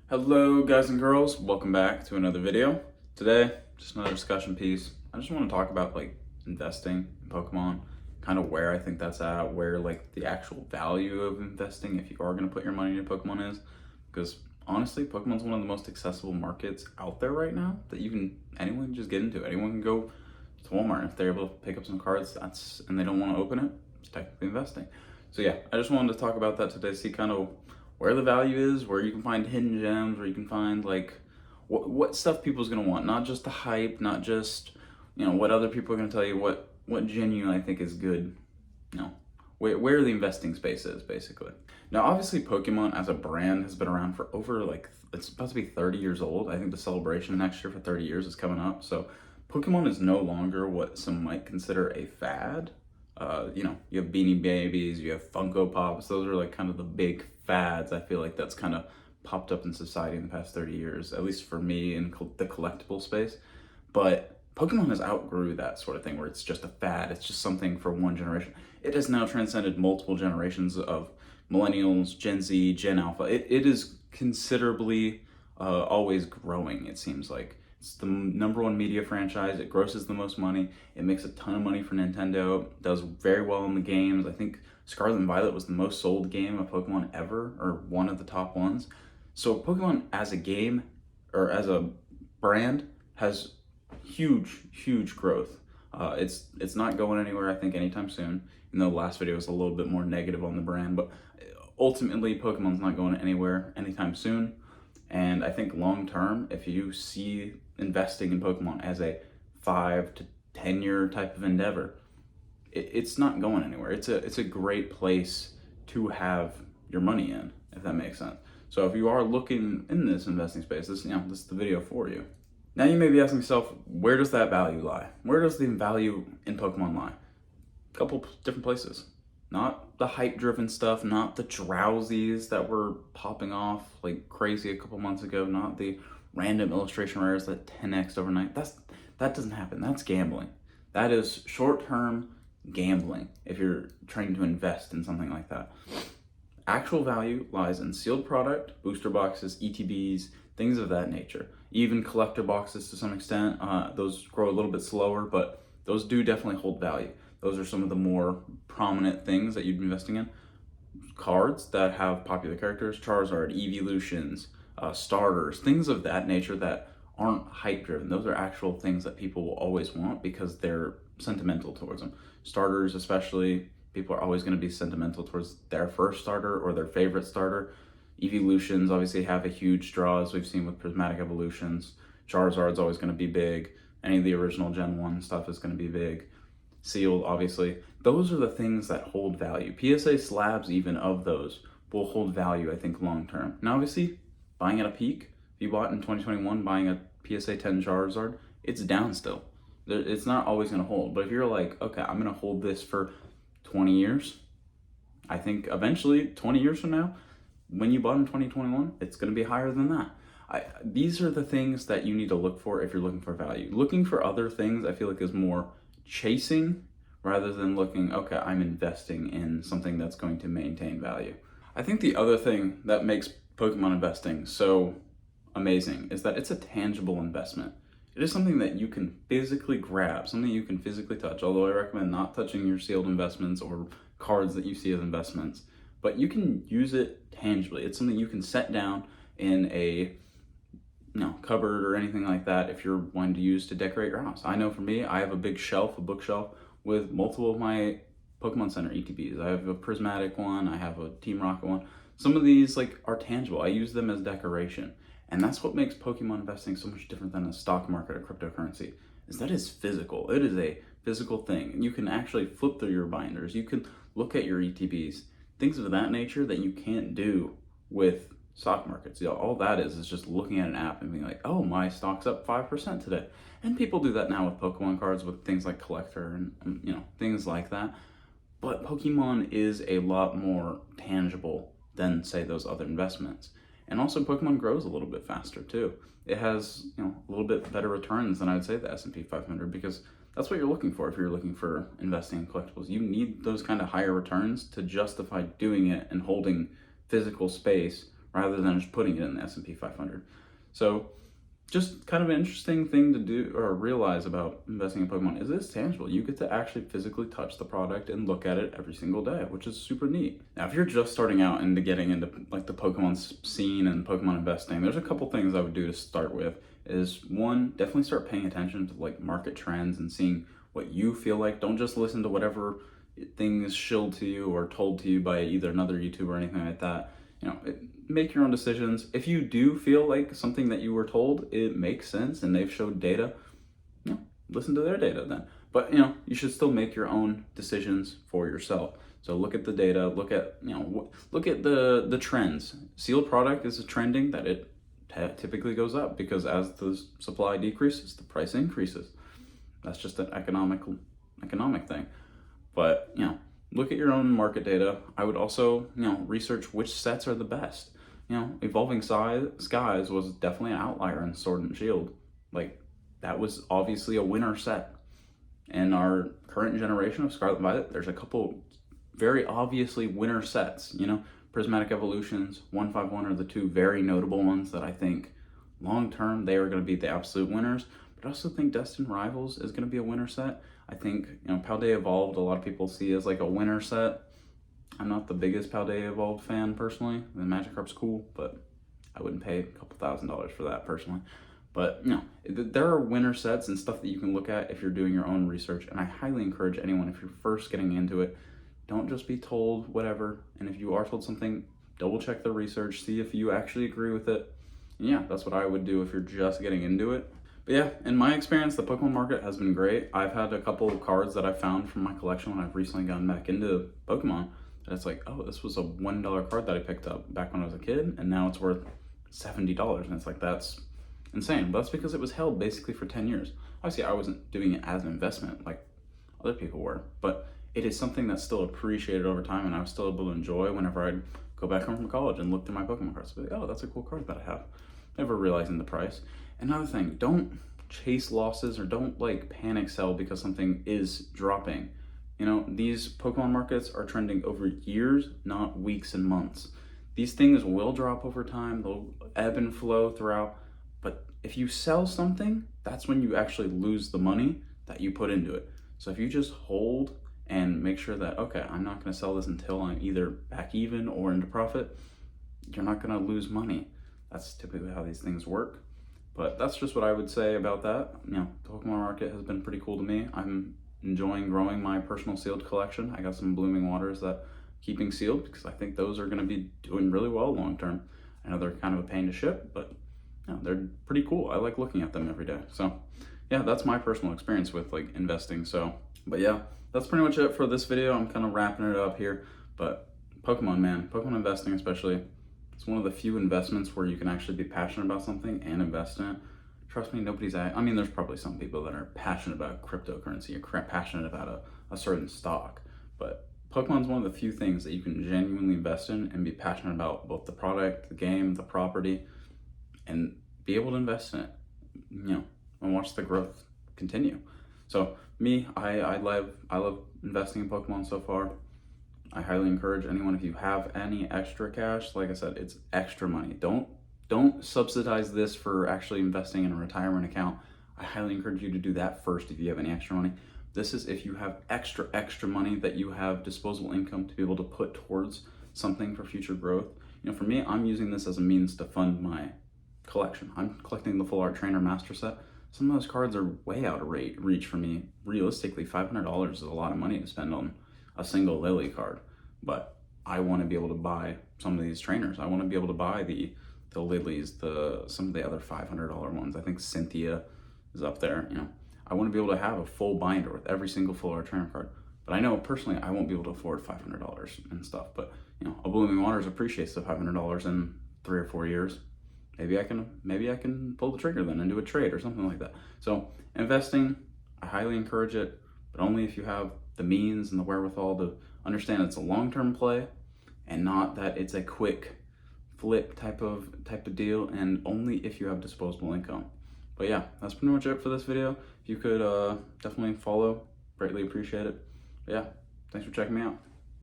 Hello guys and girls, welcome back to another video. Today, just another discussion piece. I just want to talk about investing in Pokemon, kind of where I think that's at, where the actual value of investing if you are going to put your money into Pokemon is. Because honestly, Pokemon's one of the most accessible markets out there right now that anyone can just get into. Anyone can go to Walmart if they're able to pick up some cards and they don't want to open it, it's technically investing. So yeah, I just wanted to talk about that today, see kind of where the value is, where you can find hidden gems, where you can find what stuff people's gonna want, not just the hype, not just what other people are gonna tell you, what genuinely I think is good, where the investing space is basically. Now obviously Pokemon as a brand has been around for over it's about to be 30 years old. I think the celebration next year for 30 years is coming up. So Pokemon is no longer what some might consider a fad. You have Beanie Babies, you have Funko Pops. Those are kind of the big fads. I feel like that's kind of popped up in society in the past 30 years, at least for me in the collectible space. But Pokemon has outgrew that sort of thing where it's just a fad. It's just something for one generation. It has now transcended multiple generations of millennials, Gen Z, Gen Alpha. It is considerably always growing, it seems like. It's the number one media franchise. It grosses the most money. It makes a ton of money for Nintendo. Does very well in the games. I think Scarlet and Violet was the most sold game of Pokemon ever, or one of the top ones. So Pokemon as a game, or as a brand, has huge growth. It's not going anywhere, I think, anytime soon. Even though the last video was a little bit more negative on the brand, but ultimately Pokemon's not going anywhere anytime soon. And I think long term, if you see investing in Pokemon as a 5 to 10 year type of endeavor, it's not going anywhere. It's a great place to have your money in, if that makes sense. So if you are looking in this investing space, this is the video for you. Now you may be asking yourself, where does that value lie? Where does the value in Pokemon lie? A couple different places. Not the hype-driven stuff, not the Drowsies that were popping off like crazy a couple months ago, not the random illustration rares that 10x'd overnight. That doesn't happen. That's gambling. That is short-term gambling if you're trying to invest in something like that. Actual value lies in sealed product, booster boxes, ETBs, things of that nature. Even collector boxes to some extent. Those grow a little bit slower, but those do definitely hold value. Those are some of the more prominent things that you'd be investing in. Cards that have popular characters, Charizard, Evolutions, starters, things of that nature that aren't hype driven. Those are actual things that people will always want because they're sentimental towards them. Starters especially, people are always going to be sentimental towards their first starter or their favorite starter. Evolutions obviously have a huge draw, as we've seen with Prismatic Evolutions. Charizard's always going to be big. Any of the original Gen 1 stuff is going to be big. Sealed, obviously. Those are the things that hold value. PSA slabs, even of those, will hold value, I think, long term. Now, obviously, buying at a peak, if you bought in 2021, buying a PSA 10 Charizard, it's down still. It's not always going to hold. But if you're like, okay, I'm going to hold this for 20 years, I think eventually, 20 years from now, when you bought in 2021, it's going to be higher than that. These are the things that you need to look for if you're looking for value. Looking for other things, I feel like, is more chasing rather than looking, okay, I'm investing in something that's going to maintain value. I think the other thing that makes Pokemon investing so amazing is that it's a tangible investment. It is something that you can physically grab, something you can physically touch, although I recommend not touching your sealed investments or cards that you see as investments, but you can use it tangibly. It's something you can set down in a cupboard or anything like that if you're wanting to use to decorate your house. I know for me, I have a big shelf, a bookshelf with multiple of my Pokemon Center ETBs. I have a Prismatic one, I have a Team Rocket one. Some of these are tangible. I use them as decoration. And that's what makes Pokemon investing so much different than a stock market or cryptocurrency, is that it's physical. It is a physical thing. And you can actually flip through your binders. You can look at your ETBs, things of that nature that you can't do with stock markets. All that is just looking at an app and being like, oh, my stock's up 5% today. And people do that now with Pokemon cards, with things like Collector and things like that. But Pokemon is a lot more tangible than, say, those other investments. And also Pokemon grows a little bit faster too. It has a little bit better returns than I would say the S&P 500, because that's what you're looking for if you're looking for investing in collectibles. You need those kind of higher returns to justify doing it and holding physical space rather than just putting it in the S&P 500. So just kind of an interesting thing to do or realize about investing in Pokemon is it's tangible. You get to actually physically touch the product and look at it every single day, which is super neat. Now, if you're just starting out into getting into like the Pokemon scene and Pokemon investing, there's a couple things I would do to start with. Is one, definitely start paying attention to like market trends and seeing what you feel like. Don't just listen to whatever thing is shilled to you or told to you by either another YouTuber or anything like that. Make your own decisions. If you do feel like something that you were told, it makes sense and they've showed data, listen to their data then. But you should still make your own decisions for yourself. So look at the data, look at the trends. Sealed product is trending that it typically goes up because as the supply decreases, the price increases. That's just an economic thing. But look at your own market data. I would also research which sets are the best. Evolving Skies was definitely an outlier in Sword and Shield. Like, that was obviously a winner set. In our current generation of Scarlet and Violet, there's a couple very obviously winner sets. Prismatic Evolutions, 151 are the two very notable ones that I think long term they are going to be the absolute winners. But I also think Destined Rivals is going to be a winner set. I think Paldea Evolved a lot of people see as like a winner set. I'm not the biggest Paldea Evolved fan personally. The Magikarp's cool, but I wouldn't pay a couple $1,000s for that personally. But there are winner sets and stuff that you can look at if you're doing your own research. And I highly encourage anyone, if you're first getting into it, don't just be told whatever. And if you are told something, double check the research, see if you actually agree with it. And yeah, that's what I would do if you're just getting into it. But yeah, in my experience, the Pokemon market has been great. I've had a couple of cards that I found from my collection when I've recently gotten back into Pokemon. And it's like, oh, this was a $1 card that I picked up back when I was a kid, and now it's worth $70. And it's like, that's insane. But that's because it was held basically for 10 years. Obviously, I wasn't doing it as an investment like other people were, but it is something that's still appreciated over time, and I was still able to enjoy whenever I'd go back home from college and look through my Pokemon cards. Be like, oh, that's a cool card that I have. Never realizing the price. Another thing, don't chase losses or don't like panic sell because something is dropping. These Pokemon markets are trending over years, not weeks and months. These things will drop over time, they'll ebb and flow throughout, but if you sell something, that's when you actually lose the money that you put into it. So if you just hold and make sure that, okay, I'm not going to sell this until I'm either back even or into profit, you're not going to lose money. That's typically how these things work. But that's just what I would say about that. The Pokemon market has been pretty cool to me. I'm enjoying growing my personal sealed collection. I got some Blooming Waters that I'm keeping sealed because I think those are going to be doing really well long term. I know they're kind of a pain to ship, but they're pretty cool. I like looking at them every day. So yeah, that's my personal experience with like investing. So, but yeah, that's pretty much it for this video. I'm kind of wrapping it up here, but Pokemon, man, Pokemon investing especially, it's one of the few investments where you can actually be passionate about something and invest in it. Trust me, there's probably some people that are passionate about cryptocurrency or passionate about a certain stock, but Pokemon's one of the few things that you can genuinely invest in and be passionate about both the product, the game, the property, and be able to invest in it, and watch the growth continue. So me, I love investing in Pokemon so far. I highly encourage anyone, if you have any extra cash, like I said, it's extra money. Don't subsidize this for actually investing in a retirement account. I highly encourage you to do that first if you have any extra money. This is if you have extra money that you have disposable income to be able to put towards something for future growth. For me, I'm using this as a means to fund my collection. I'm collecting the Full Art Trainer Master Set. Some of those cards are way out of reach for me. Realistically, $500 is a lot of money to spend on a single Lily card, but I want to be able to buy some of these trainers. I want to be able to buy the Lilies, some of the other $500 ones. I think Cynthia is up there. I want to be able to have a full binder with every single Full Art Trainer card. But I know personally I won't be able to afford $500 and stuff. But a Blooming Waters appreciates the $500 in 3 or 4 years. Maybe I can pull the trigger then and do a trade or something like that. So investing, I highly encourage it, but only if you have the means and the wherewithal to understand it's a long-term play and not that it's a quick flip type of deal, and only if you have disposable income. But yeah, that's pretty much it for this video. If you could definitely follow, greatly appreciate it. But yeah, thanks for checking me out.